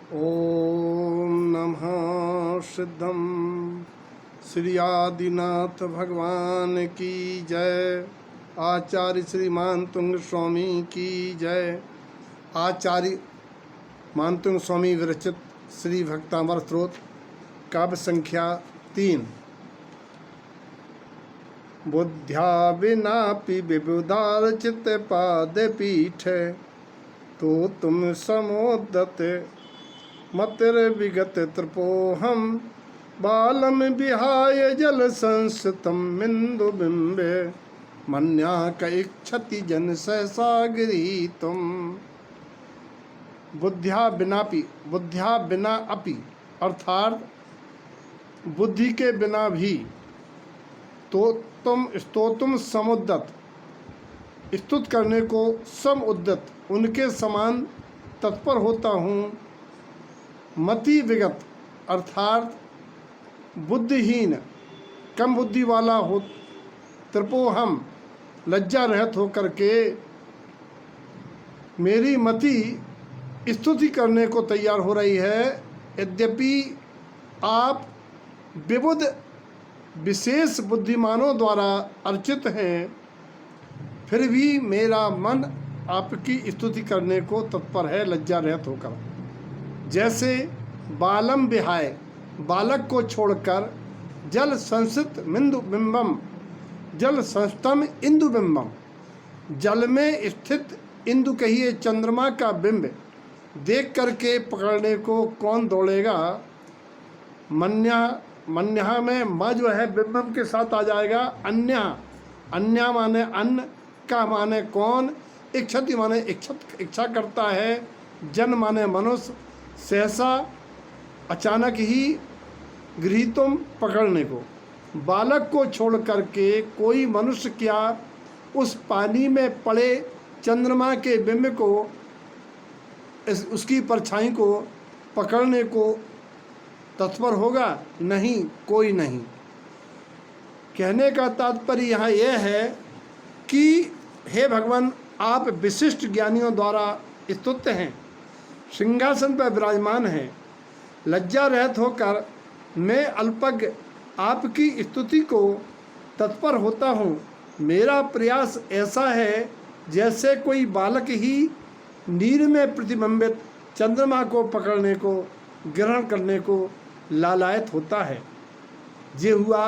ओम नमः सिद्धम श्री आदिनाथ भगवान की जय। आचार्य श्री मानतुंग स्वामी की जय। आचार्य मानतुंग स्वामी विरचित श्री भक्तामृत स्तोत्र काव्य संख्या 3। बुद्ध्या विनापि विबुधार्चित पाद पीठ, तो तुम समोदत मतिर्विगत त्रिपोहम, बालम विहाय जल संस्थितम बिंदु बिंबे, मन्या कैक्षति जन सहसा गृहीतुम। बुद्ध्या बिना अपि अर्थात बुद्धि के बिना भी, तो तुम समुद्दत स्तुत करने को सम उद्दत उनके समान तत्पर होता हूँ। मति विगत अर्थात बुद्धिहीन कम बुद्धि वाला हो, त्रिपोहम लज्जा रहित होकर के मेरी मति स्तुति करने को तैयार हो रही है। यद्यपि आप विबुध विशेष बुद्धिमानों द्वारा अर्चित हैं, फिर भी मेरा मन आपकी स्तुति करने को तत्पर है लज्जा रहित होकर। जैसे बालम विहाय बालक को छोड़कर, जल संस्थित बिंदु बिंबम जल संस्थम इंदु बिंबम जल में स्थित इंदु कहिए चंद्रमा का बिंब देख करके पकड़ने को कौन दौड़ेगा। मन्या में म जो है बिंबम के साथ आ जाएगा। अन्या माने अन्न, का माने कौन, इच्छति माने इच्छा करता है, जन माने मनुष्य, सहसा अचानक ही, गृहीतुम पकड़ने को। बालक को छोड़ करके कोई मनुष्य क्या उस पानी में पड़े चंद्रमा के बिंब को, उसकी परछाई को पकड़ने को तत्पर होगा? नहीं, कोई नहीं। कहने का तात्पर्य यहाँ यह है कि हे भगवान, आप विशिष्ट ज्ञानियों द्वारा स्तुत्य हैं, सिंहासन पर विराजमान हैं। लज्जा रहित होकर मैं अल्पज्ञ आपकी स्तुति को तत्पर होता हूँ। मेरा प्रयास ऐसा है जैसे कोई बालक ही नीर में प्रतिबिंबित चंद्रमा को पकड़ने को, ग्रहण करने को लालायत होता है। ये हुआ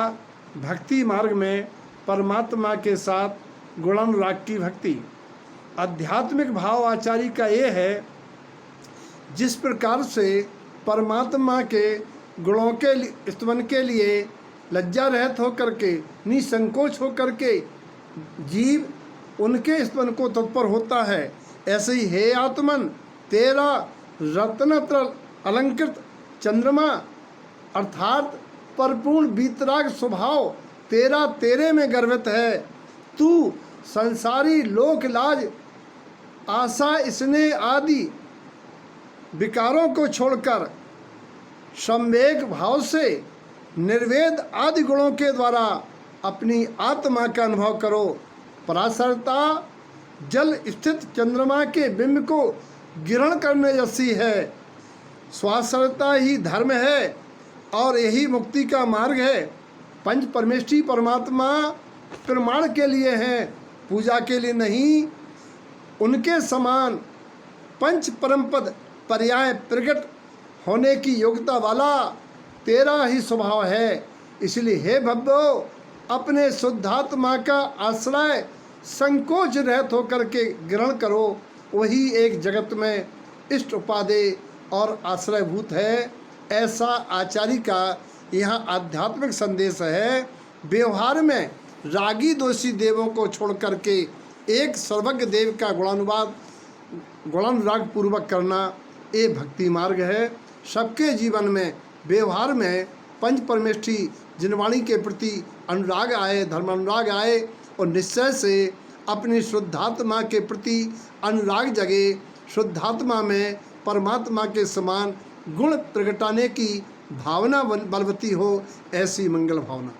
भक्ति मार्ग में परमात्मा के साथ गुणानुराग की भक्ति। आध्यात्मिक भाव आचार्य का ये है, जिस प्रकार से परमात्मा के गुणों के स्तवन के लिए लज्जा रहित होकर के, निसंकोच होकर के जीव उनके स्तवन को तत्पर होता है, ऐसे ही हे आत्मन, तेरा रत्नत्र अलंकृत चंद्रमा अर्थात परिपूर्ण वीतराग स्वभाव तेरा तेरे में गर्वित है। तू संसारी लोक लाज आशा स्नेह आदि विकारों को छोड़कर संवेग भाव से निर्वेद आदि गुणों के द्वारा अपनी आत्मा का अनुभव करो। पराशरता जल स्थित चंद्रमा के बिंब को ग्रहण करने जैसी है। स्वाश्रयता ही धर्म है और यही मुक्ति का मार्ग है। पंच परमेष्ठी परमात्मा प्रमाण के लिए हैं, पूजा के लिए नहीं। उनके समान पंच परमपद पर्याय प्रकट होने की योग्यता वाला तेरा ही स्वभाव है। इसलिए हे भव्यो, अपने शुद्धात्मा का आश्रय संकोच रहित होकर के ग्रहण करो। वही एक जगत में इष्ट उपादेय और आश्रयभूत है। ऐसा आचार्य का यहाँ आध्यात्मिक संदेश है। व्यवहार में रागी दोषी देवों को छोड़ करके एक सर्वज्ञ देव का गुणानुराग पूर्वक करना, ये भक्ति मार्ग है। सबके जीवन में व्यवहार में पंच परमेष्ठी जिनवाणी के प्रति अनुराग आए, धर्मानुराग आए और निश्चय से अपनी शुद्धात्मा के प्रति अनुराग जगे। शुद्धात्मा में परमात्मा के समान गुण प्रगटाने की भावना बलवती हो, ऐसी मंगल भावना।